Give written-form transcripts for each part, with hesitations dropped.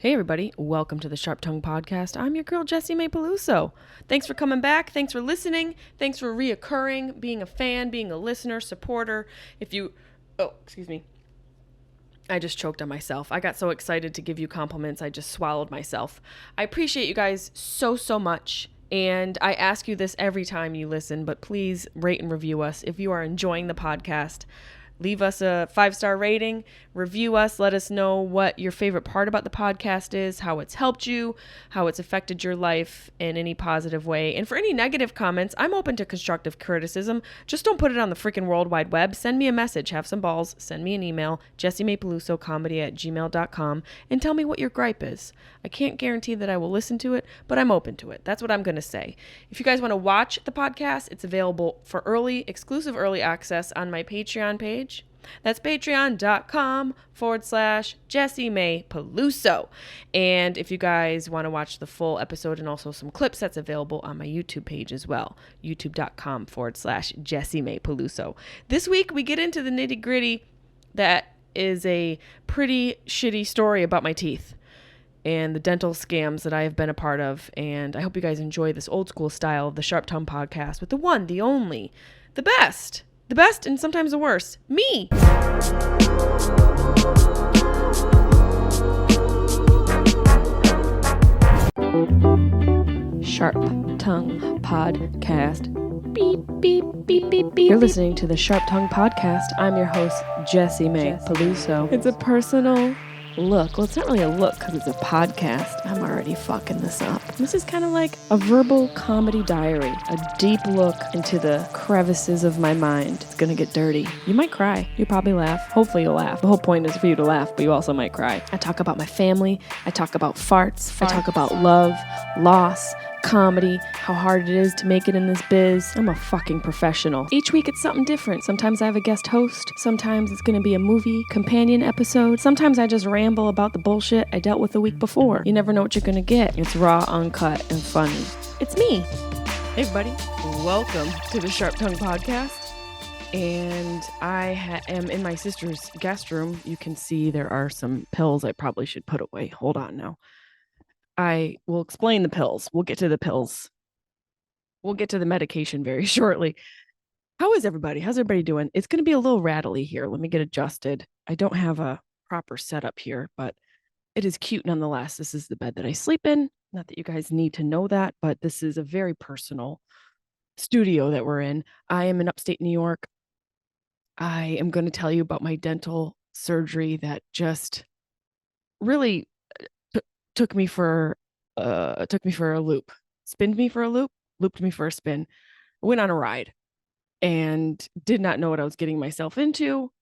Hey everybody, welcome to the Sharp Tongue Podcast. I'm your girl Jessimae Peluso. Thanks for coming back. Thanks for listening. Thanks for reoccurring, being a fan, being a listener, supporter. Excuse me. I just choked on myself. I got so excited to give you compliments, I just swallowed myself. I appreciate you guys so much. And I ask you this every time you listen, but please rate and review us if you are enjoying the podcast. Leave us a 5-star rating, review us, let us know what your favorite part about the podcast is, how it's helped you, how it's affected your life in any positive way. And for any negative comments, I'm open to constructive criticism. Just don't put it on the freaking World Wide Web. Send me a message, have some balls, send me an email, jessimaepelusocomedy@gmail.com, and tell me what your gripe is. I can't guarantee that I will listen to it, but I'm open to it. That's what I'm going to say. If you guys want to watch the podcast, it's available for exclusive early access on my Patreon page. That's patreon.com/Jessimae Peluso. And if you guys want to watch the full episode and also some clips, that's available on my YouTube page as well. youtube.com/Jessimae Peluso. This week we get into the nitty gritty. That is a pretty shitty story about my teeth and the dental scams that I have been a part of. And I hope you guys enjoy this old school style of the Sharp Tongue Podcast with the one, the only, the best and sometimes the worst, me. Sharp Tongue Podcast. Beep, beep, beep, beep, beep. You're listening to the Sharp Tongue Podcast. I'm your host, Jessimae Peluso. It's a personal look. Well, it's not really a look because it's a podcast. I'm already fucking this up. This is kind of like a verbal comedy diary, a deep look into the crevices of my mind. It's gonna get dirty. You might cry. You probably laugh. Hopefully you'll laugh. The whole point is for you to laugh, but you also might cry. I talk about my family. I talk about farts. I talk about love, loss, comedy, how hard it is to make it in this biz. I'm a fucking professional. Each week it's something different. Sometimes I have a guest host. Sometimes it's going to be a movie companion episode. Sometimes I just ramble about the bullshit I dealt with the week before. You never know what you're going to get. It's raw, uncut, and funny. It's me. Hey everybody, welcome to the Sharp Tongue Podcast. And I am in my sister's guest room. You can see there are some pills I probably should put away. Hold on now. I will explain the pills. We'll get to the pills. We'll get to the medication very shortly. How is everybody? How's everybody doing? It's going to be a little rattly here. Let me get adjusted. I don't have a proper setup here, but it is cute nonetheless. This is the bed that I sleep in. Not that you guys need to know that, but this is a very personal studio that we're in. I am in upstate New York. I am going to tell you about my dental surgery that just really took me for a loop, spinned me for a loop, looped me for a spin, went on a ride, and did not know what I was getting myself into.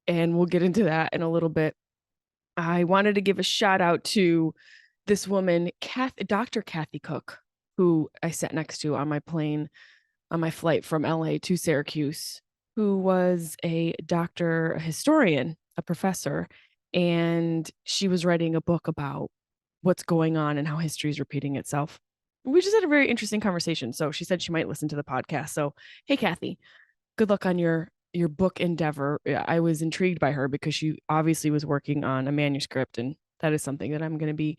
And we'll get into that in a little bit. I wanted to give a shout out to this woman, Dr. Kathy Cook, who I sat next to on my plane, on my flight from LA to Syracuse, who was a doctor, a historian, a professor, and she was writing a book about what's going on and how history is repeating itself. We just had a very interesting conversation. So she said she might listen to the podcast. So, hey, Kathy, good luck on your book endeavor. I was intrigued by her because she obviously was working on a manuscript, and that is something that I'm going to be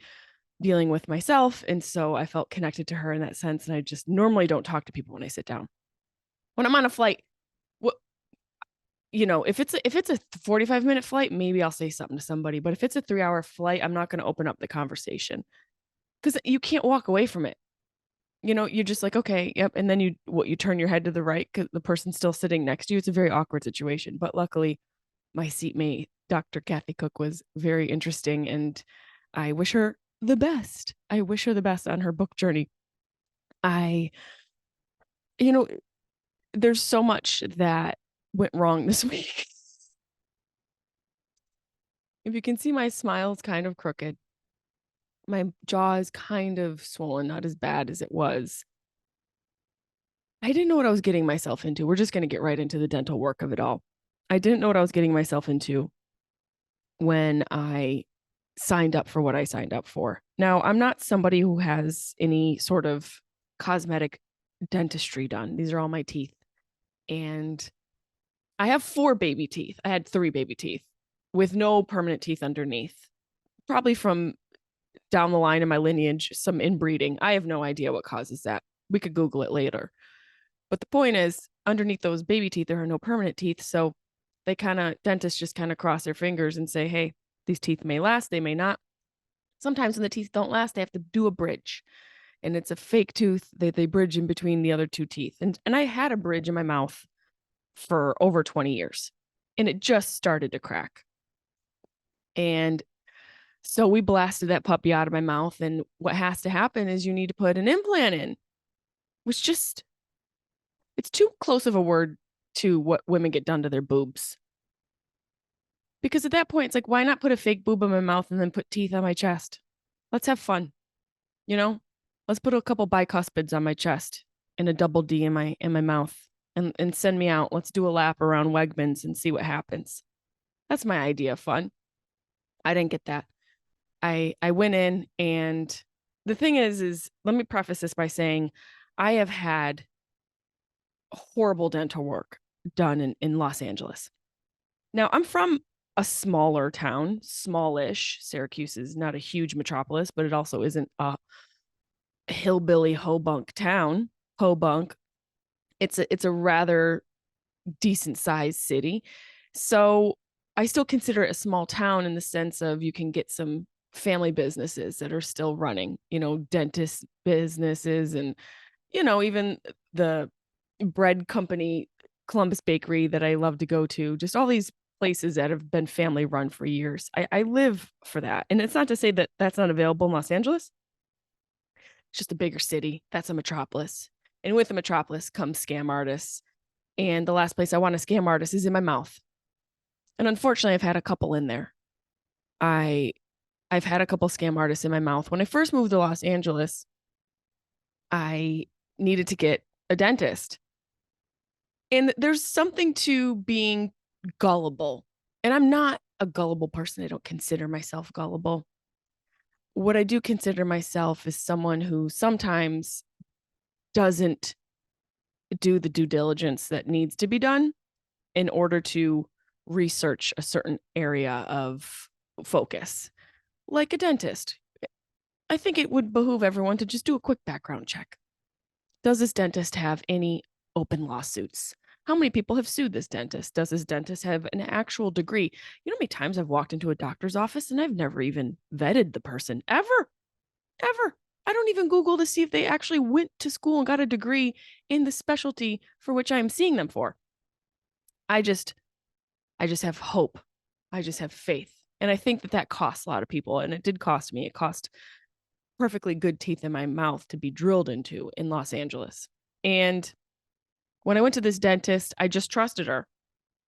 dealing with myself. And so I felt connected to her in that sense. And I just normally don't talk to people when I sit down. When I'm on a flight, if it's a 45-minute flight, maybe I'll say something to somebody. But if it's a 3-hour flight, I'm not going to open up the conversation because you can't walk away from it. You're just like, okay, yep. And then you turn your head to the right because the person's still sitting next to you. It's a very awkward situation. But luckily, my seatmate, Dr. Kathy Cook, was very interesting. And I wish her the best. I wish her the best on her book journey. There's so much that went wrong this week. If you can see, my smile's kind of crooked. My jaw is kind of swollen, not as bad as it was. I didn't know what I was getting myself into. We're just going to get right into the dental work of it all. I didn't know what I was getting myself into when I signed up for what I signed up for. Now, I'm not somebody who has any sort of cosmetic dentistry done. These are all my teeth. And I have 4 baby teeth. I had 3 baby teeth with no permanent teeth underneath, probably from down the line in my lineage, some inbreeding. I have no idea what causes that. We could Google it later. But the point is, underneath those baby teeth, there are no permanent teeth. So dentists just kind of cross their fingers and say, hey, these teeth may last, they may not. Sometimes when the teeth don't last, they have to do a bridge. And it's a fake tooth that they bridge in between the other two teeth. And I had a bridge in my mouth for over 20 years, and it just started to crack. And so we blasted that puppy out of my mouth. And what has to happen is you need to put an implant in, which just, it's too close of a word to what women get done to their boobs. Because at that point, it's like, why not put a fake boob in my mouth and then put teeth on my chest? Let's have fun. You know, let's put a couple bicuspids on my chest and a double D in my mouth and send me out. Let's do a lap around Wegmans and see what happens. That's my idea of fun. I didn't get that. I went in, and the thing is let me preface this by saying I have had horrible dental work done in Los Angeles. Now, I'm from a smaller town, smallish. Syracuse is not a huge metropolis, but it also isn't a hillbilly hobunk town. Hobunk. It's a rather decent sized city. So I still consider it a small town in the sense of you can get some family businesses that are still running, dentist businesses, and, even the bread company, Columbus Bakery, that I love to go to, just all these places that have been family run for years. I live for that. And it's not to say that that's not available in Los Angeles. It's just a bigger city. That's a metropolis. And with the metropolis comes scam artists. And the last place I want a scam artist is in my mouth. And unfortunately, I've had a couple in there. I've had a couple scam artists in my mouth. When I first moved to Los Angeles, I needed to get a dentist. And there's something to being gullible. And I'm not a gullible person. I don't consider myself gullible. What I do consider myself is someone who sometimes doesn't do the due diligence that needs to be done in order to research a certain area of focus, like a dentist. I think it would behoove everyone to just do a quick background check. Does this dentist have any open lawsuits? How many people have sued this dentist? Does this dentist have an actual degree? You know how many times I've walked into a doctor's office and I've never even vetted the person ever. I don't even Google to see if they actually went to school and got a degree in the specialty for which I am seeing them for. I just have hope. I just have faith. And I think that costs a lot of people. And it did cost me. It cost perfectly good teeth in my mouth to be drilled into in Los Angeles. And when I went to this dentist, I just trusted her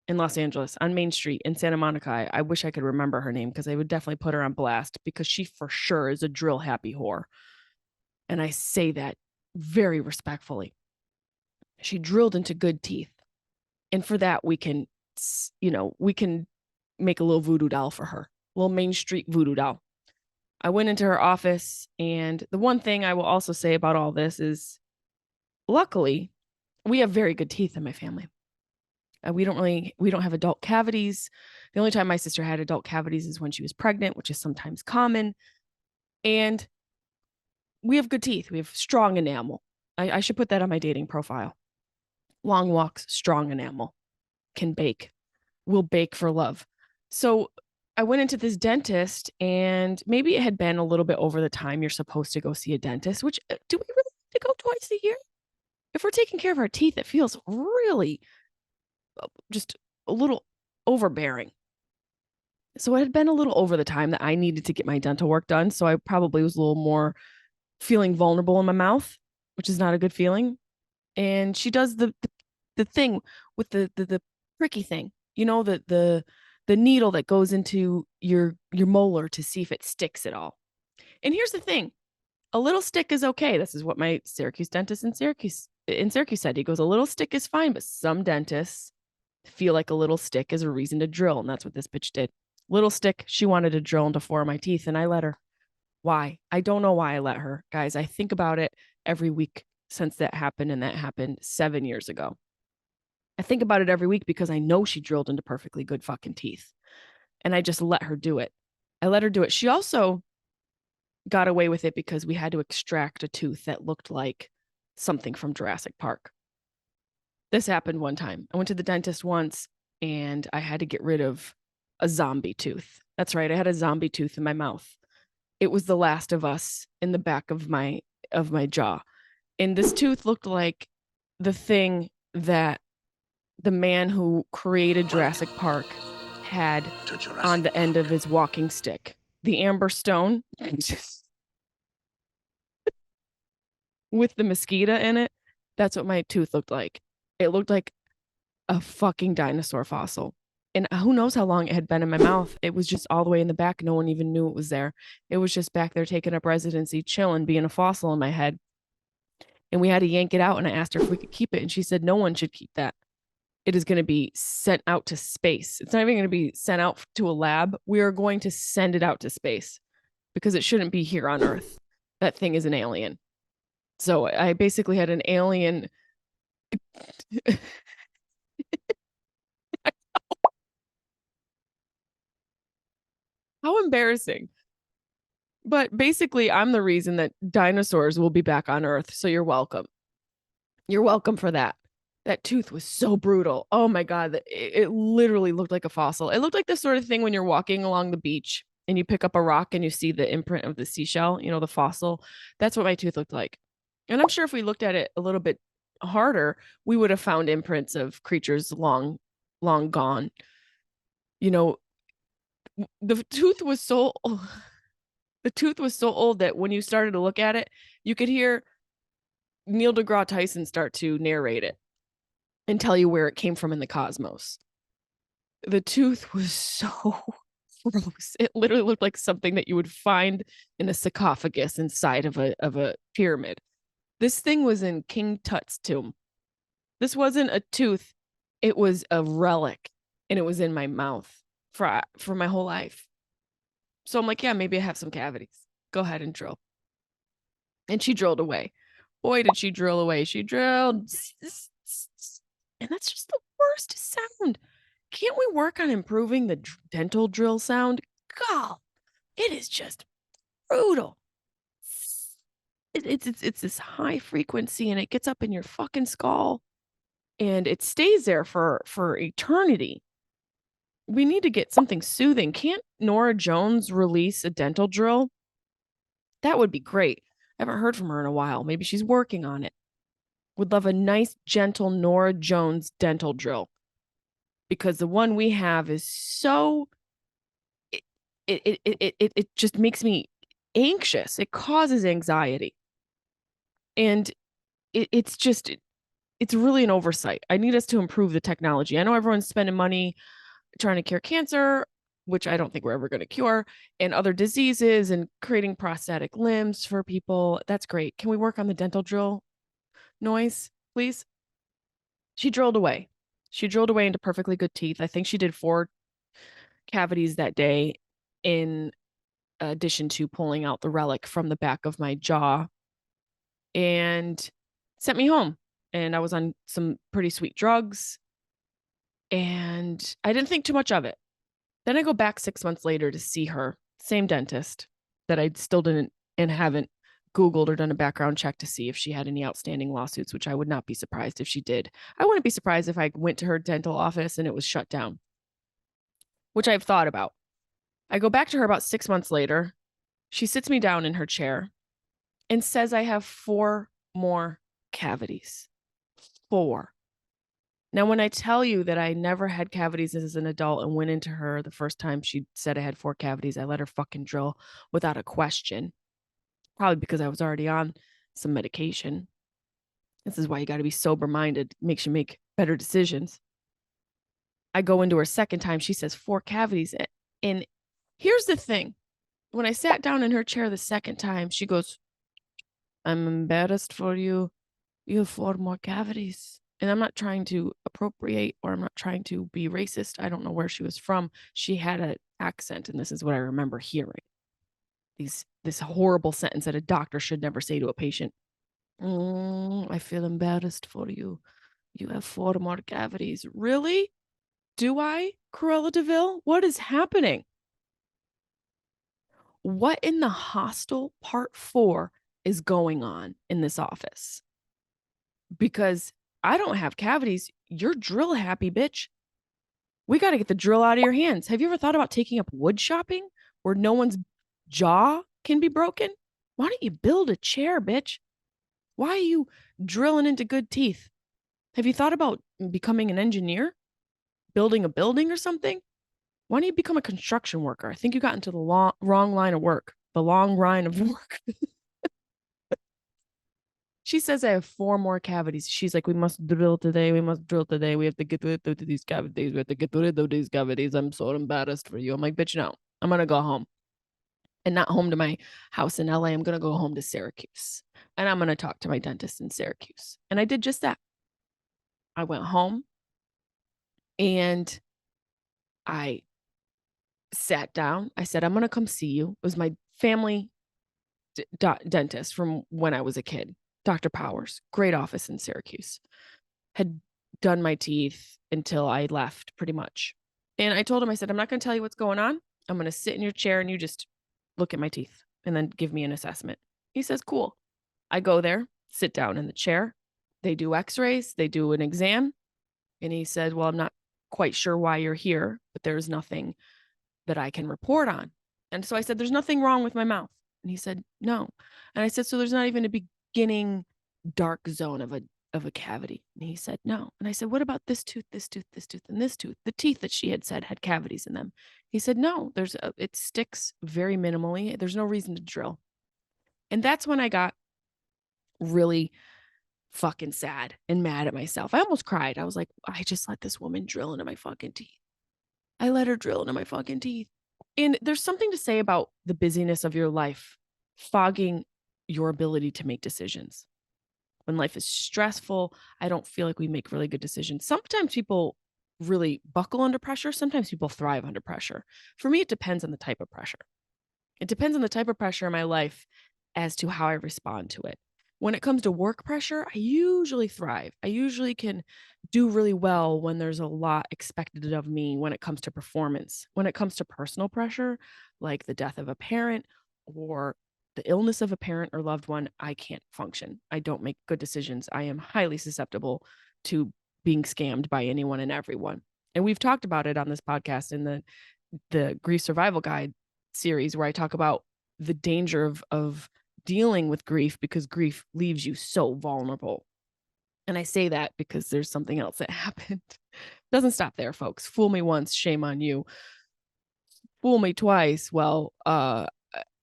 in Los Angeles on Main Street in Santa Monica. I wish I could remember her name because I would definitely put her on blast because she for sure is a drill happy whore. And I say that very respectfully. She drilled into good teeth. And for that, we can make a little voodoo doll for her, a little Main Street voodoo doll. I went into her office, and the one thing I will also say about all this is, luckily, we have very good teeth in my family. We don't have adult cavities. The only time my sister had adult cavities is when she was pregnant, which is sometimes common. And we have good teeth. We have strong enamel. I should put that on my dating profile. Long walks, strong enamel, can bake, will bake for love. So I went into this dentist, and maybe it had been a little bit over the time you're supposed to go see a dentist, which do we really have to go twice a year? If we're taking care of our teeth, it feels really just a little overbearing. So it had been a little over the time that I needed to get my dental work done. So I probably was a little more feeling vulnerable in my mouth, which is not a good feeling. And she does the thing with the pricky thing, the needle that goes into your molar to see if it sticks at all. And here's the thing. A little stick is okay. This is what my Syracuse dentist in Syracuse said. He goes, a little stick is fine, but some dentists feel like a little stick is a reason to drill. And that's what this bitch did. Little stick, she wanted to drill into 4 of my teeth, and I let her. Why? I don't know why I let her. Guys, I think about it every week since that happened, and that happened 7 years ago. I think about it every week because I know she drilled into perfectly good fucking teeth. And I just let her do it. I let her do it. She also got away with it because we had to extract a tooth that looked like something from Jurassic Park. This happened one time. I went to the dentist once and I had to get rid of a zombie tooth. That's right. I had a zombie tooth in my mouth. It was the last of us in the back of my jaw. And this tooth looked like the thing that the man who created Jurassic Park had on the end of his walking stick. The amber stone with the mosquito in it. That's what my tooth looked like. It looked like a fucking dinosaur fossil. And who knows how long it had been in my mouth. It was just all the way in the back. No one even knew it was there. It was just back there taking up residency, chilling, being a fossil in my head. And we had to yank it out. And I asked her if we could keep it. And she said, no one should keep that. It is going to be sent out to space. It's not even going to be sent out to a lab. We are going to send it out to space because it shouldn't be here on Earth. That thing is an alien. So I basically had an alien. How embarrassing. But basically, I'm the reason that dinosaurs will be back on Earth. So you're welcome. You're welcome for that. That tooth was so brutal. Oh my God. It literally looked like a fossil. It looked like the sort of thing when you're walking along the beach and you pick up a rock and you see the imprint of the seashell, the fossil. That's what my tooth looked like. And I'm sure if we looked at it a little bit harder, we would have found imprints of creatures long gone. The tooth was so old that when you started to look at it, you could hear Neil deGrasse Tyson start to narrate it and tell you where it came from in the cosmos. The tooth was so gross. It literally looked like something that you would find in a sarcophagus inside of a pyramid. This thing was in King Tut's tomb. This wasn't a tooth. It was a relic, and it was in my mouth for my whole life. So I'm like, yeah, maybe I have some cavities. Go ahead and drill. And she drilled away. Boy, did she drill away. She drilled. And that's just the worst sound. Can't we work on improving the dental drill sound? God, it is just brutal. It's this high frequency and it gets up in your fucking skull and it stays there for eternity. We need to get something soothing. Can't Nora Jones release a dental drill? That would be great. I haven't heard from her in a while. Maybe she's working on it. Would love a nice, gentle Nora Jones dental drill. Because the one we have is so it just makes me anxious. It causes anxiety. And it's really an oversight. I need us to improve the technology. I know everyone's spending money trying to cure cancer, which I don't think we're ever going to cure, and other diseases and creating prosthetic limbs for people. That's great. Can we work on the dental drill noise, please? She drilled away. She drilled away into perfectly good teeth. I think she did 4 cavities that day in addition to pulling out the relic from the back of my jaw and sent me home. And I was on some pretty sweet drugs and I didn't think too much of it. Then I go back 6 months later to see her, same dentist that I still didn't and haven't Googled or done a background check to see if she had any outstanding lawsuits, which I would not be surprised if she did. I wouldn't be surprised if I went to her dental office and it was shut down, which I've thought about. I go back to her about 6 months later. She sits me down in her chair and says I have 4 more cavities. 4. Now, when I tell you that I never had cavities as an adult and went into her the first time she said I had 4 cavities, I let her fucking drill without a question. Probably because I was already on some medication. This is why you got to be sober-minded. It makes you make better decisions. I go into her second time. She says 4 cavities. And here's the thing. When I sat down in her chair the second time, she goes, I'm embarrassed for you. You have 4 more cavities. And I'm not trying to appropriate or I'm not trying to be racist. I don't know where she was from. She had an accent, and this is what I remember hearing. This horrible sentence that a doctor should never say to a patient. I feel embarrassed for you. You have 4 more cavities. Really? Do I, Cruella de Vil? What is happening? what in the hostel part 4 is going on in this office? Because I don't have cavities. You're drill happy, bitch. We got to get the drill out of your hands. Have you ever thought about taking up wood shopping where no one's jaw can be broken? Why don't you build a chair, bitch? Why are you drilling into good teeth? Have you thought about becoming an engineer? Building a building or something? Why don't you become a construction worker? I think you got into the wrong line of work. The long line of work. She says I have 4 more cavities. She's like, we must drill today. We must drill today. We have to get rid of these cavities. We have to get rid of these cavities. I'm so embarrassed for you. I'm like, bitch, no. I'm going to go home. And not home to my house in LA. I'm going to go home to Syracuse. And I'm going to talk to my dentist in Syracuse. And I did just that. I went home and I sat down. I said, I'm going to come see you. It was my family dentist from when I was a kid. Dr. Powers, great office in Syracuse, had done my teeth until I left pretty much. And I told him, I said, I'm not going to tell you what's going on. I'm going to sit in your chair and you just look at my teeth and then give me an assessment. He says, cool. I go there, sit down in the chair. They do x-rays, they do an exam. And he said, well, I'm not quite sure why you're here, but there's nothing that I can report on. And so I said, there's nothing wrong with my mouth. And he said, no. And I said, so there's not even a beginning dark zone of a cavity? And he said, no. And I said, what about this tooth, this tooth, this tooth, and this tooth? The teeth that she had said had cavities in them. He said, no, it sticks very minimally. There's no reason to drill. And that's when I got really fucking sad and mad at myself. I almost cried. I was like, I just let this woman drill into my fucking teeth. I let her drill into my fucking teeth. And there's something to say about the busyness of your life fogging your ability to make decisions. When life is stressful, I don't feel like we make really good decisions. Sometimes people really buckle under pressure. Sometimes people thrive under pressure. For me, it depends on the type of pressure. It depends on the type of pressure in my life as to how I respond to it. When it comes to work pressure, I usually thrive. I usually can do really well when there's a lot expected of me when it comes to performance. When it comes to personal pressure, like the death of a parent or the illness of a parent or loved one, I can't function. I don't make good decisions. I am highly susceptible to being scammed by anyone and everyone. And we've talked about it on this podcast in the Grief Survival Guide series, where I talk about the danger of dealing with grief, because grief leaves you so vulnerable. And I say that because there's something else that happened. Doesn't stop there, folks. Fool me once, shame on you. Fool me twice, well,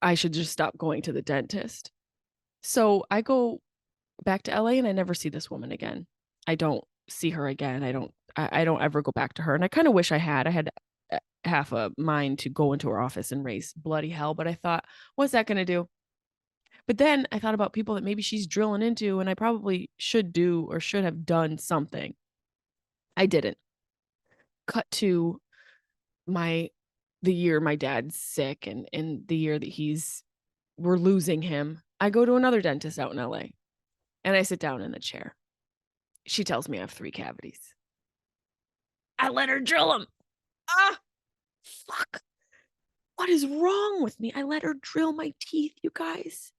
I should just stop going to the dentist. So I go back to LA and I never see this woman again. I don't see her again. I don't ever go back to her. And I kind of wish I had. I had half a mind to go into her office and raise bloody hell, but I thought, what's that going to do? But then I thought about people that maybe she's drilling into, and I probably should do or should have done something. I didn't. Cut to the year my dad's sick and the year that we're losing him. I go to another dentist out in LA and I sit down in the chair. She tells me I have 3 cavities. I let her drill them. Fuck. What is wrong with me? I let her drill my teeth, you guys.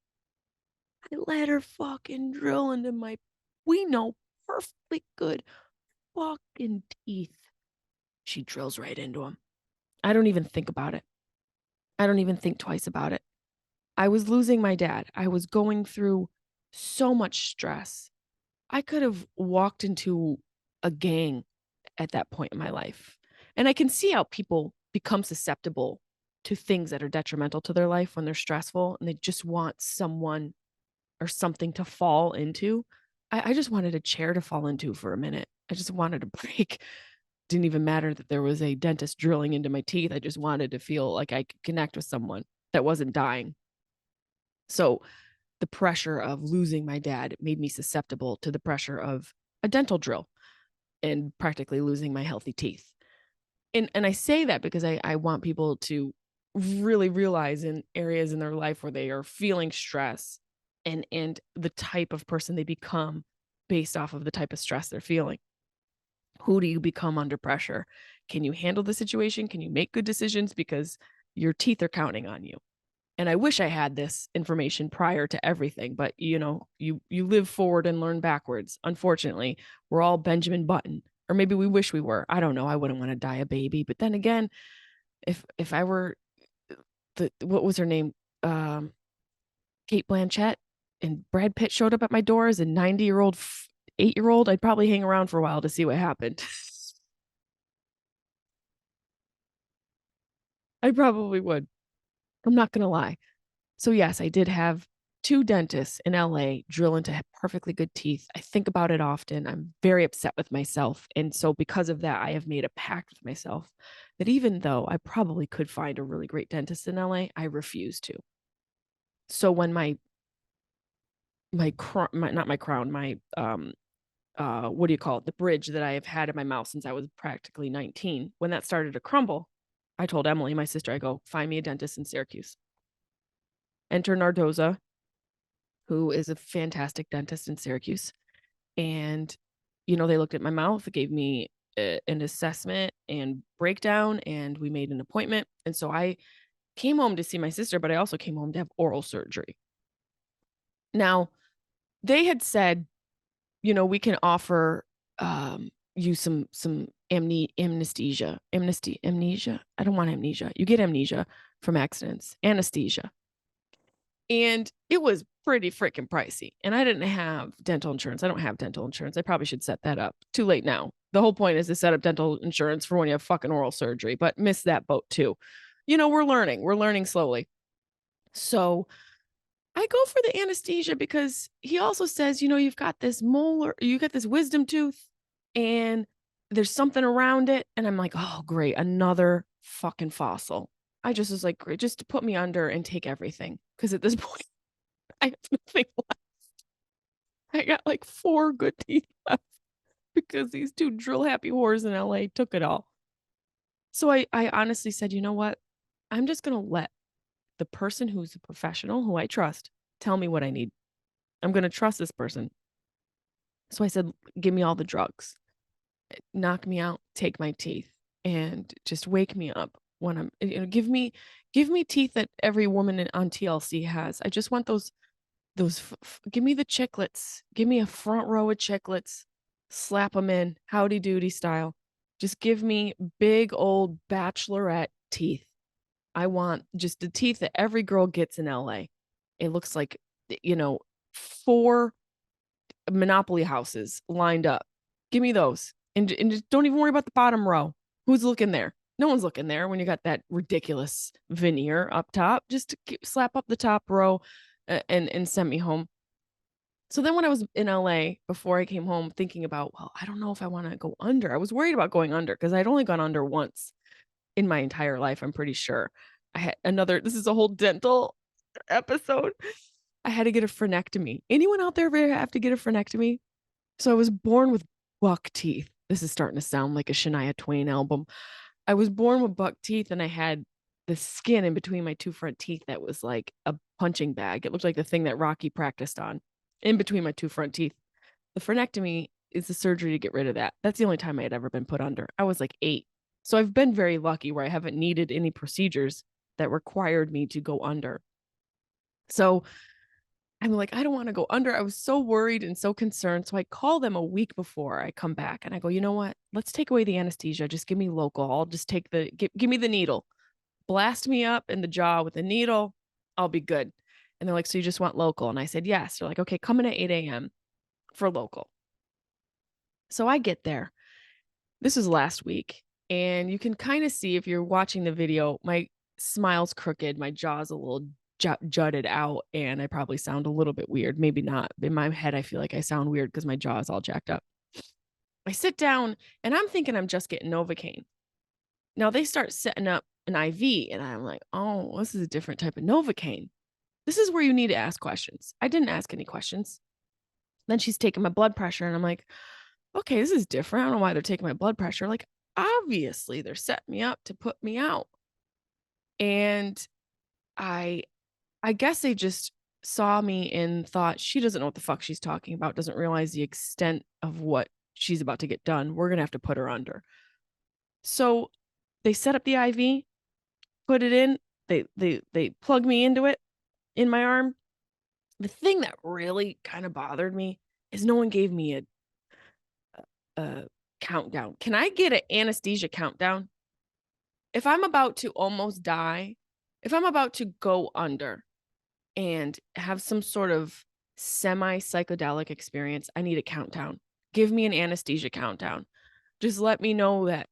I let her fucking drill into we know perfectly good fucking teeth. She drills right into them. I don't even think about it. I don't even think twice about it. I was losing my dad. I was going through so much stress. I could have walked into a gang at that point in my life. And I can see how people become susceptible to things that are detrimental to their life when they're stressful and they just want someone or something to fall into. I just wanted a chair to fall into for a minute. I just wanted a break. Didn't even matter that there was a dentist drilling into my teeth. I just wanted to feel like I could connect with someone that wasn't dying. So the pressure of losing my dad made me susceptible to the pressure of a dental drill and practically losing my healthy teeth. And I say that because I want people to really realize in areas in their life where they are feeling stress and the type of person they become based off of the type of stress they're feeling. Who do you become under pressure? Can you handle the situation? Can you make good decisions? Because your teeth are counting on you. And I wish I had this information prior to everything, but you live forward and learn backwards. Unfortunately, we're all Benjamin Button, or maybe we wish we were. I don't know. I wouldn't want to die a baby. But then again, if I were what was her name? Kate Blanchett, and Brad Pitt showed up at my door as a 90-year-old 8-year-old, I'd probably hang around for a while to see what happened. I probably would. I'm not going to lie. So yes, I did have 2 dentists in LA drill into perfectly good teeth. I think about it often. I'm very upset with myself. And so because of that, I have made a pact with myself that even though I probably could find a really great dentist in LA, I refuse to. So when not my crown, my what do you call it? The bridge that I have had in my mouth since I was practically 19. When that started to crumble, I told Emily, my sister, I go, find me a dentist in Syracuse. Enter Nardoza, who is a fantastic dentist in Syracuse. And, they looked at my mouth, gave me an assessment and breakdown, and we made an appointment. And so I came home to see my sister, but I also came home to have oral surgery. Now, they had said, we can offer you some anesthesia. I don't want amnesia. You get amnesia from accidents, anesthesia. And it was pretty freaking pricey. And I didn't have dental insurance. I don't have dental insurance. I probably should set that up. Too late now. The whole point is to set up dental insurance for when you have fucking oral surgery, but miss that boat too. We're learning slowly. So I go for the anesthesia because he also says, you've got this molar, you got this wisdom tooth and there's something around it. And I'm like, oh, great. Another fucking fossil. I just was like, great, just to put me under and take everything. Because at this point, I have nothing left. I got like 4 good teeth left because these 2 drill happy whores in LA took it all. So I honestly said, you know what? I'm just going to let the person who's a professional, who I trust, tell me what I need. I'm going to trust this person. So I said, give me all the drugs, knock me out, take my teeth, and just wake me up when I'm, give me teeth that every woman on TLC has. I just want those, give me the chiclets, give me a front row of chiclets, slap them in, howdy doody style. Just give me big old bachelorette teeth. I want just the teeth that every girl gets in LA. It looks like, 4 Monopoly houses lined up. Give me those. And just don't even worry about the bottom row. Who's looking there? No one's looking there when you got that ridiculous veneer up top. Just slap up the top row and send me home. So then when I was in LA, before I came home, thinking about, well, I don't know if I want to go under. I was worried about going under because I'd only gone under once in my entire life, I'm pretty sure. I had this is a whole dental episode. I had to get a frenectomy. Anyone out there ever have to get a frenectomy? So I was born with buck teeth. This is starting to sound like a Shania Twain album. I was born with buck teeth and I had the skin in between my 2 front teeth that was like a punching bag. It looked like the thing that Rocky practiced on in between my 2 front teeth. The frenectomy is the surgery to get rid of that. That's the only time I had ever been put under. I was like 8. So I've been very lucky where I haven't needed any procedures that required me to go under. So I'm like, I don't want to go under. I was so worried and so concerned. So I call them a week before I come back and I go, you know what? Let's take away the anesthesia. Just give me local. I'll just take give me the needle. Blast me up in the jaw with a needle. I'll be good. And they're like, so you just want local? And I said, yes. They're like, okay, come in at 8 a.m. for local. So I get there. This was last week. And you can kind of see if you're watching the video, my smile's crooked. My jaw's a little jutted out and I probably sound a little bit weird. Maybe not. In my head, I feel like I sound weird because my jaw is all jacked up. I sit down and I'm thinking I'm just getting Novocaine. Now they start setting up an IV and I'm like, oh, this is a different type of Novocaine. This is where you need to ask questions. I didn't ask any questions. Then she's taking my blood pressure and I'm like, okay, this is different. I don't know why they're taking my blood pressure. Like, obviously they're setting me up to put me out. And I guess they just saw me and thought she doesn't know what the fuck she's talking about, doesn't realize the extent of what she's about to get done. We're going to have to put her under. So they set up the IV, put it in. They plug me into it in my arm. The thing that really kind of bothered me is no one gave me a countdown. Can I get an anesthesia countdown? If I'm about to almost die, if I'm about to go under and have some sort of semi psychedelic experience, I need a countdown. Give me an anesthesia countdown. Just let me know that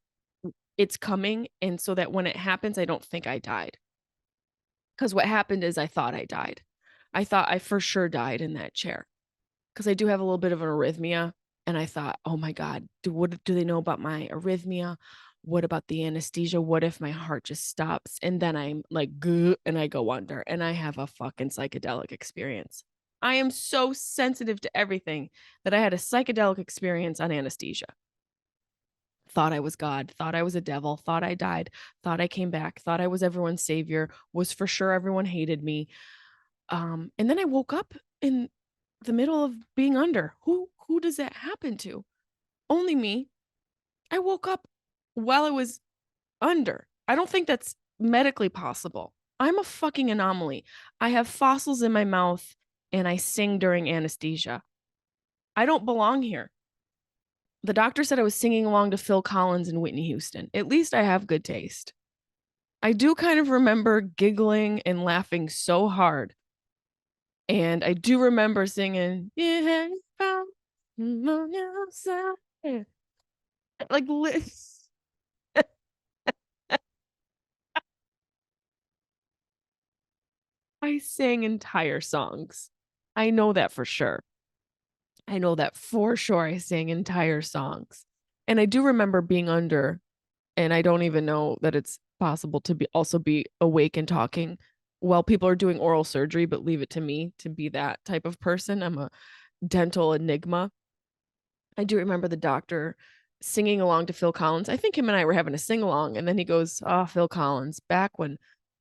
it's coming. And so that when it happens, I don't think I died. Because what happened is I thought I died. I thought I for sure died in that chair. Because I do have a little bit of an arrhythmia. And I thought, oh my God, what do they know about my arrhythmia? What about the anesthesia? What if my heart just stops? And then I'm like, gah, and I go under and I have a fucking psychedelic experience. I am so sensitive to everything that I had a psychedelic experience on anesthesia. Thought I was God, thought I was a devil, thought I died, thought I came back, thought I was everyone's savior, was for sure everyone hated me. And then I woke up in the middle of being under. Who does that happen to? Only me. I woke up while I was under. I don't think that's medically possible. I'm a fucking anomaly. I have fossils in my mouth and I sing during anesthesia. I don't belong here. The doctor said I was singing along to Phil Collins and Whitney Houston. At least I have good taste. I do kind of remember giggling and laughing so hard. And I do remember singing, yeah, like, I sang entire songs. I know that for sure. I know that for sure. I sang entire songs. And I do remember being under, and I don't even know that it's possible to be awake and talking while people are doing oral surgery, but leave it to me to be that type of person. I'm a dental enigma. I do remember the doctor singing along to Phil Collins. I think him and I were having a sing along, and then he goes, "Oh, Phil Collins, back when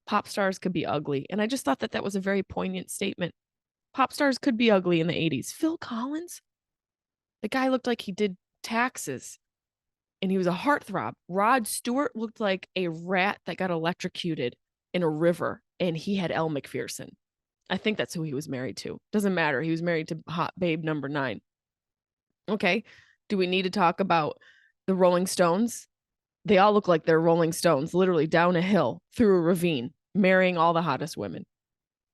pop stars could be ugly." And I just thought that was a very poignant statement. Pop stars could be ugly in the 80s. Phil Collins? The guy looked like he did taxes and he was a heartthrob. Rod Stewart looked like a rat that got electrocuted in a river and he had Elle Macpherson. I think that's who he was married to. Doesn't matter. He was married to hot babe number 9. Okay. Do we need to talk about the Rolling Stones? They all look like they're Rolling Stones, literally down a hill through a ravine, marrying all the hottest women.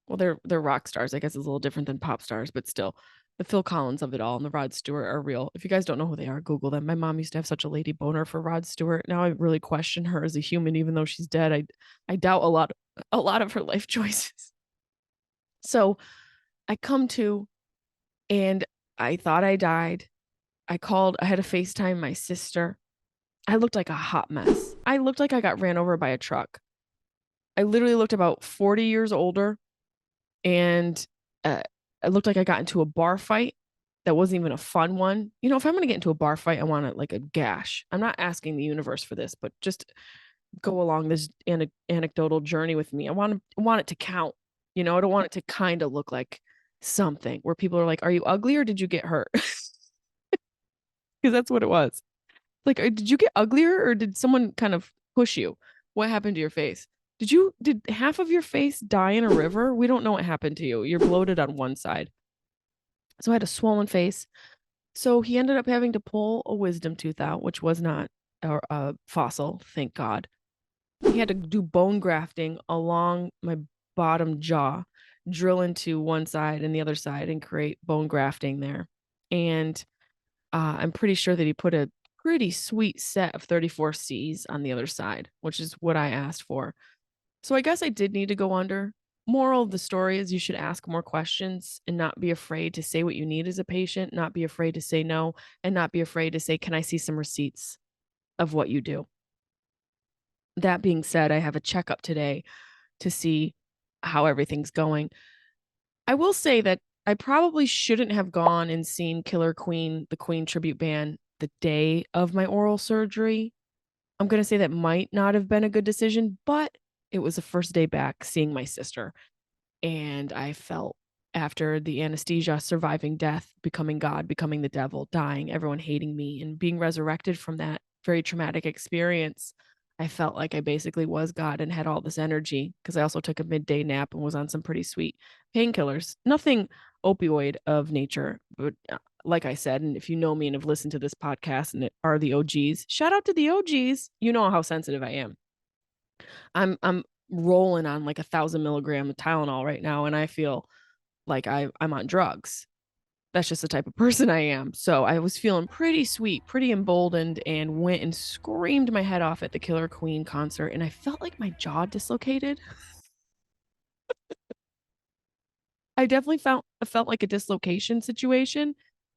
Well, they're rock stars. I guess it's a little different than pop stars, but still, the Phil Collins of it all and the Rod Stewart are real. If you guys don't know who they are, Google them. My mom used to have such a lady boner for Rod Stewart. Now I really question her as a human, even though she's dead. I doubt a lot of her life choices. So I come to, and I thought I died. I had to FaceTime my sister. I looked like a hot mess. I looked like I got ran over by a truck. I literally looked about 40 years older. And it looked like I got into a bar fight that wasn't even a fun one. You know, if I'm going to get into a bar fight, I want it like a gash. I'm not asking the universe for this, but just go along this anecdotal journey with me. I want it to count. You know, I don't want it to kind of look like something where people are like, "Are you ugly or did you get hurt?" Because that's what it was. Like, did you get uglier or did someone kind of push you? What happened to your face? Did half of your face die in a river? We don't know what happened to you. You're bloated on one side. So I had a swollen face. So he ended up having to pull a wisdom tooth out, which was not a fossil, thank God. He had to do bone grafting along my bottom jaw, drill into one side and the other side and create bone grafting there. And I'm pretty sure that he put a pretty sweet set of 34 C's on the other side, which is what I asked for. So I guess I did need to go under. Moral of the story is you should ask more questions and not be afraid to say what you need as a patient, not be afraid to say no, and not be afraid to say, "Can I see some receipts of what you do?" That being said, I have a checkup today to see how everything's going. I will say that I probably shouldn't have gone and seen Killer Queen, the Queen tribute band, the day of my oral surgery. I'm going to say that might not have been a good decision, but it was the first day back seeing my sister. And I felt after the anesthesia, surviving death, becoming God, becoming the devil, dying, everyone hating me, and being resurrected from that very traumatic experience. I felt like I basically was God and had all this energy because I also took a midday nap and was on some pretty sweet painkillers. Nothing opioid of nature, but like I said, and if you know me and have listened to this podcast and are the OGs, shout out to the OGs. You know how sensitive I am. I'm rolling on like 1,000 milligram of Tylenol right now, and I feel like I'm on drugs. That's just the type of person I am. So I was feeling pretty sweet, pretty emboldened, and went and screamed my head off at the Killer Queen concert. And I felt like my jaw dislocated. I definitely felt like a dislocation situation,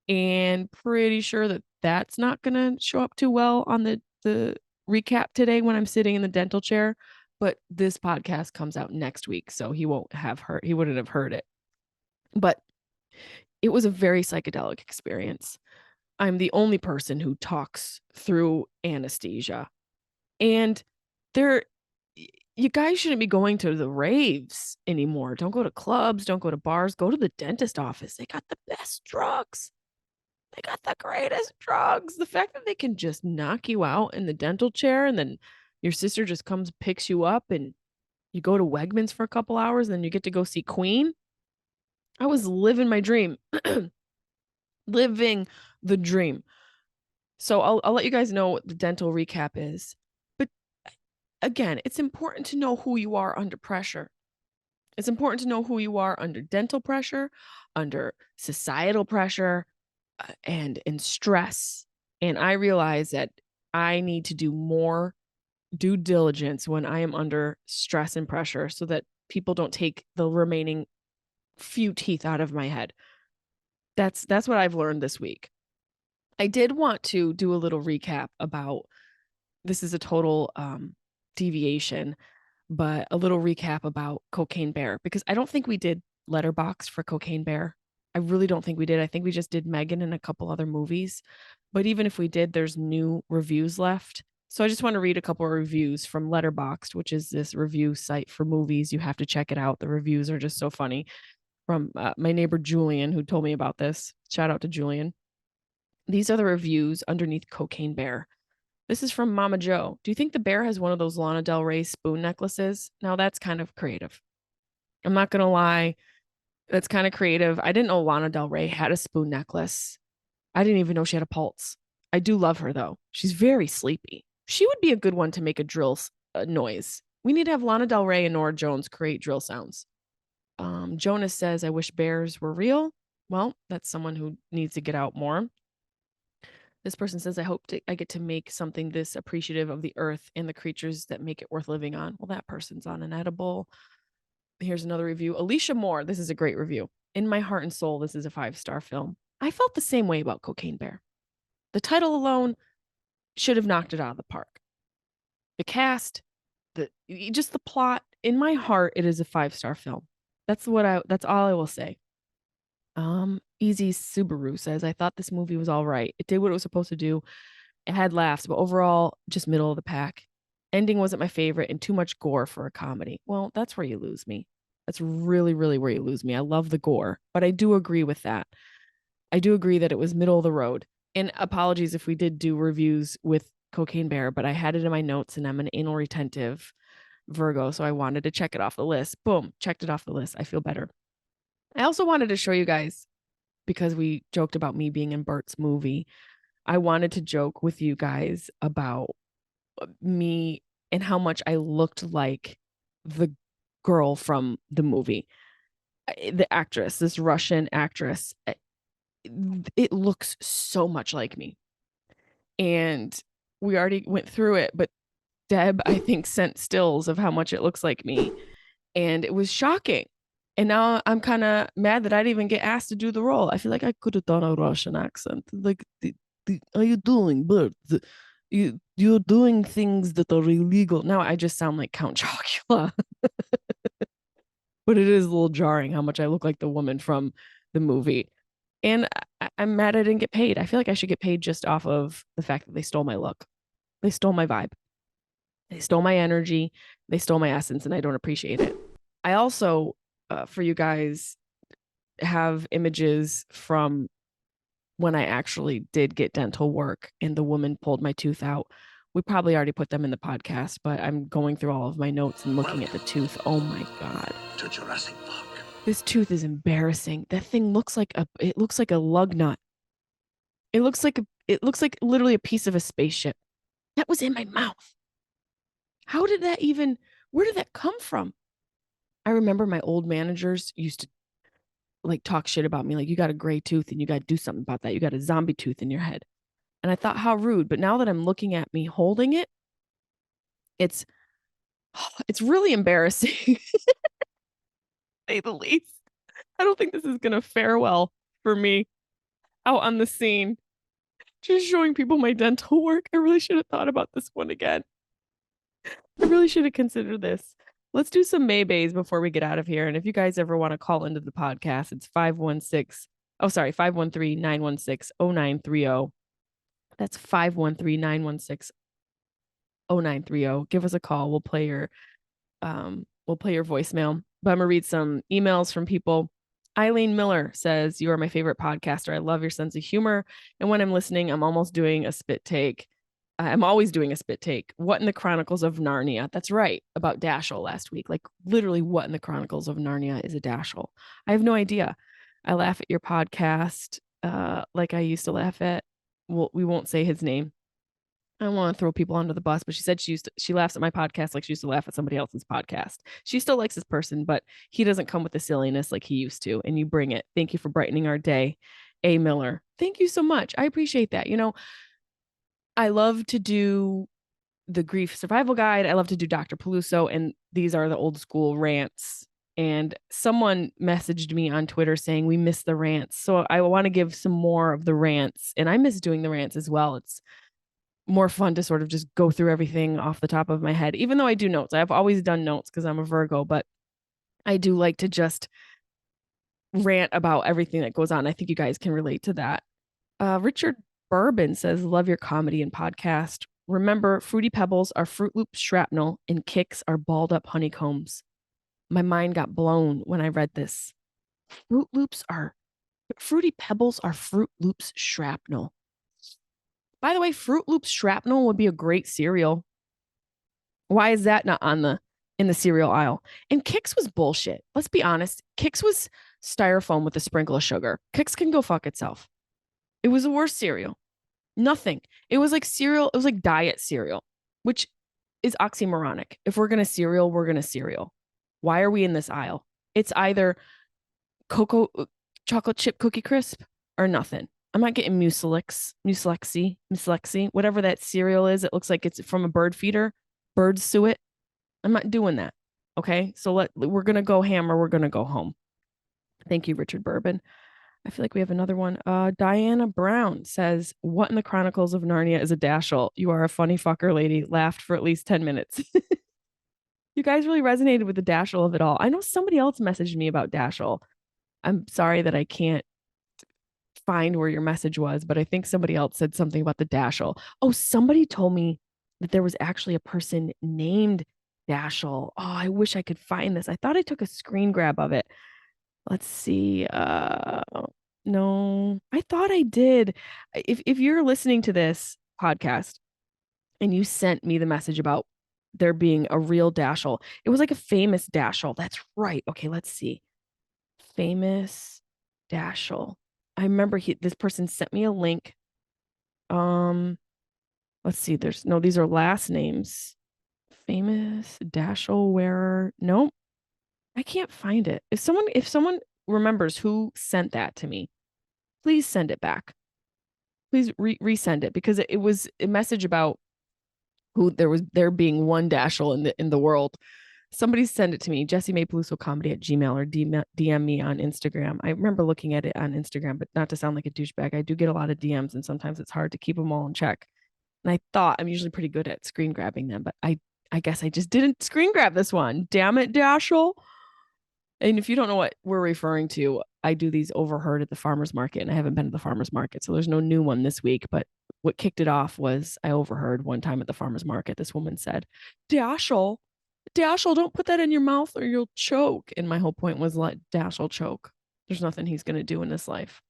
and pretty sure that that's not gonna show up too well on the recap today when I'm sitting in the dental chair. But this podcast comes out next week, so he wouldn't have heard it. But it was a very psychedelic experience. I'm the only person who talks through anesthesia. And there you guys shouldn't be going to the raves anymore. Don't go to clubs, don't go to bars, go to the dentist office. They got the best drugs. They got the greatest drugs. The fact that they can just knock you out in the dental chair and then your sister just comes, picks you up, and you go to Wegmans for a couple hours and then you get to go see Queen. I was living my dream. Living the dream. So I'll let you guys know what the dental recap is. But again, it's important to know who you are under pressure. It's important to know who you are under dental pressure, under societal pressure, and in stress. And I realize that I need to do more due diligence when I am under stress and pressure so that people don't take the remaining few teeth out of my head. That's what I've learned this week. I did want to do a little recap about this is a total deviation, but a little recap about Cocaine Bear because I don't think we did Letterboxd for Cocaine Bear. I really don't think we did. I think we just did Megan and a couple other movies. But even if we did, there's new reviews left. So I just want to read a couple of reviews from Letterboxd, which is this review site for movies. You have to check it out. The reviews are just so funny. From my neighbor Julian, who told me about this. Shout out to Julian. These are the reviews underneath Cocaine Bear. This is from Mama Joe. Do you think the bear has one of those Lana Del Rey spoon necklaces? Now that's kind of creative. I'm not going to lie. That's kind of creative. I didn't know Lana Del Rey had a spoon necklace. I didn't even know she had a pulse. I do love her though. She's very sleepy. She would be a good one to make a drill noise. We need to have Lana Del Rey and Nora Jones create drill sounds. Jonas says, I wish bears were real. Well, that's someone who needs to get out more. This person says, I hope I get to make something this appreciative of the earth and the creatures that make it worth living on. Well, that person's on an edible. Here's another review. Alicia Moore. This is a great review. In my heart and soul, this is a 5-star film. I felt the same way about Cocaine Bear. The title alone should have knocked it out of the park. The cast, just the plot. In my heart, it is a 5-star film. That's all I will say. Easy Subaru says, I thought this movie was all right. It did what it was supposed to do. It had laughs, but overall, just middle of the pack. Ending wasn't my favorite and too much gore for a comedy. Well, that's where you lose me. That's really, really where you lose me. I love the gore, but I do agree with that. I do agree that it was middle of the road. And apologies if we did do reviews with Cocaine Bear, but I had it in my notes and I'm an anal retentive Virgo, so I wanted to check it off the list. Boom, checked it off the list. I feel better. I also wanted to show you guys, because we joked about me being in Bert's movie, I wanted to joke with you guys about me and how much I looked like the girl from the movie. The actress, this Russian actress, it looks so much like me. And we already went through it, but Deb, I think, sent stills of how much it looks like me. And it was shocking. And now I'm kind of mad that I didn't even get asked to do the role. I feel like I could have done a Russian accent. Like, are you doing, Bert? You're doing things that are illegal. Now I just sound like Count Chocula. But it is a little jarring how much I look like the woman from the movie. And I'm mad I didn't get paid. I feel like I should get paid just off of the fact that they stole my look. They stole my vibe. They stole my energy. They stole my essence, and I don't appreciate it. I also, for you guys, have images from when I actually did get dental work and the woman pulled my tooth out. We probably already put them in the podcast, but I'm going through all of my notes and looking at the tooth. Oh my God. To Jurassic Park. This tooth is embarrassing. That thing looks like a lug nut. It looks like literally a piece of a spaceship. That was in my mouth. How did that where did that come from? I remember my old managers used to like talk shit about me. Like, you got a gray tooth and you got to do something about that. You got a zombie tooth in your head. And I thought, how rude. But now that I'm looking at me holding it, it's really embarrassing, to say the least. I don't think this is going to fare well for me out on the scene. Just showing people my dental work. I really should have thought about this one again. I really should have considered this. Let's do some Maybays before we get out of here. And if you guys ever want to call into the podcast, it's 513-916-0930. That's 513-916-0930. Give us a call. We'll play your voicemail. But I'm gonna read some emails from people. Eileen Miller says, "You are my favorite podcaster. I love your sense of humor. And when I'm listening, I'm always doing a spit take. What in the Chronicles of Narnia?" That's right, about Dashel last week. Like, literally, what in the Chronicles of Narnia is a Dashel? I have no idea. I laugh at your podcast like I used to laugh at. Well, we won't say his name. I don't want to throw people under the bus, but she said she laughs at my podcast like she used to laugh at somebody else's podcast. She still likes this person, but he doesn't come with the silliness like he used to, and you bring it. Thank you for brightening our day. A. Miller. Thank you so much. I appreciate that. You know, I love to do the grief survival guide. I love to do Dr. Peluso, and these are the old school rants. And someone messaged me on Twitter saying we miss the rants. So I want to give some more of the rants, and I miss doing the rants as well. It's more fun to sort of just go through everything off the top of my head, even though I do notes. I've always done notes because I'm a Virgo, but I do like to just rant about everything that goes on. I think you guys can relate to that. Richard Bourbon says, "Love your comedy and podcast. Remember, Fruity Pebbles are Fruit Loops shrapnel and Kicks are balled up honeycombs." My mind got blown when I read this. Fruity Pebbles are Fruit Loops shrapnel. By the way, Fruit Loops shrapnel would be a great cereal. Why is that not in the cereal aisle? And Kix was bullshit. Let's be honest. Kix was styrofoam with a sprinkle of sugar. Kix can go fuck itself. It was the worst cereal. Nothing. It was like cereal. It was like diet cereal, which is oxymoronic. If we're going to cereal, we're going to cereal. Why are we in this aisle? It's either chocolate chip cookie crisp or nothing. I'm not getting muslexy, whatever that cereal is. It looks like it's from a bird feeder, bird suet. I'm not doing that. Okay. So we're going to go ham or we're going to go home. Thank you, Richard Bourbon. I feel like we have another one. Diana Brown says, "What in the Chronicles of Narnia is a Dashel? You are a funny fucker, lady. Laughed for at least 10 minutes. You guys really resonated with the Dashel of it all. I know somebody else messaged me about Dashel. I'm sorry that I can't find where your message was, but I think somebody else said something about the Dashel. Oh, somebody told me that there was actually a person named Dashel. Oh, I wish I could find this. I thought I took a screen grab of it. Let's see. No, I thought I did. If you're listening to this podcast and you sent me the message about there being a real Dashel, it was like a famous Dashel. That's right. Okay, let's see. Famous Dashel. I remember this person sent me a link. Let's see. These are last names. Famous Dashel wearer. Nope. I can't find it. If someone remembers who sent that to me, please send it back. Please resend it, because it was a message about who there being one Dashel in the world. Somebody send it to me, Jessimae Peluso comedy at Gmail, or DM me on Instagram. I remember looking at it on Instagram, but not to sound like a douchebag. I do get a lot of DMs, and sometimes it's hard to keep them all in check. And I thought I'm usually pretty good at screen grabbing them, but I guess I just didn't screen grab this one. Damn it, Dashel. And if you don't know what we're referring to, I do these overheard at the farmer's market, and I haven't been to the farmer's market, so there's no new one this week. But what kicked it off was I overheard one time at the farmer's market, this woman said, Dashel, don't put that in your mouth or you'll choke. And my whole point was, let Dashel choke. There's nothing he's going to do in this life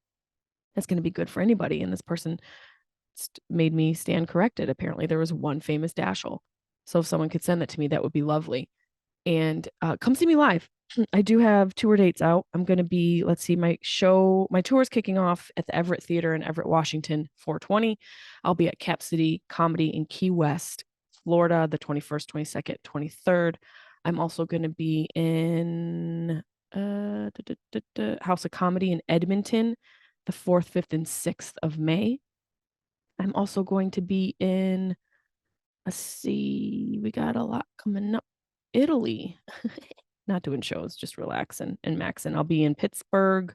that's going to be good for anybody. And this person made me stand corrected. Apparently there was one famous Dashel. So if someone could send that to me, that would be lovely. And come see me live. I do have tour dates out. I'm going to be, let's see, my tour is kicking off at the Everett Theater in Everett, Washington, 420. I'll be at Cap City Comedy in Key West, Florida, the 21st, 22nd, 23rd. I'm also going to be in House of Comedy in Edmonton, the 4th, 5th, and 6th of May. I'm also going to be in, let's see, we got a lot coming up. Italy. Not doing shows, just relaxing and maxing. I'll be in Pittsburgh.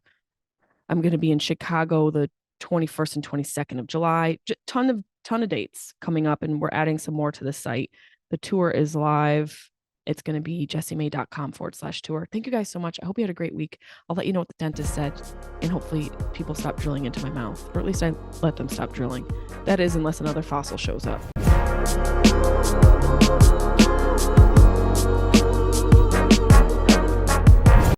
I'm going to be in Chicago the 21st and 22nd of July. Ton of dates coming up, and we're adding some more to the site. The tour is live. It's going to be jessimae.com/tour. Thank you guys so much. I hope you had a great week. I'll let you know what the dentist said, and hopefully people stop drilling into my mouth, or at least I let them stop drilling. That is, unless another fossil shows up.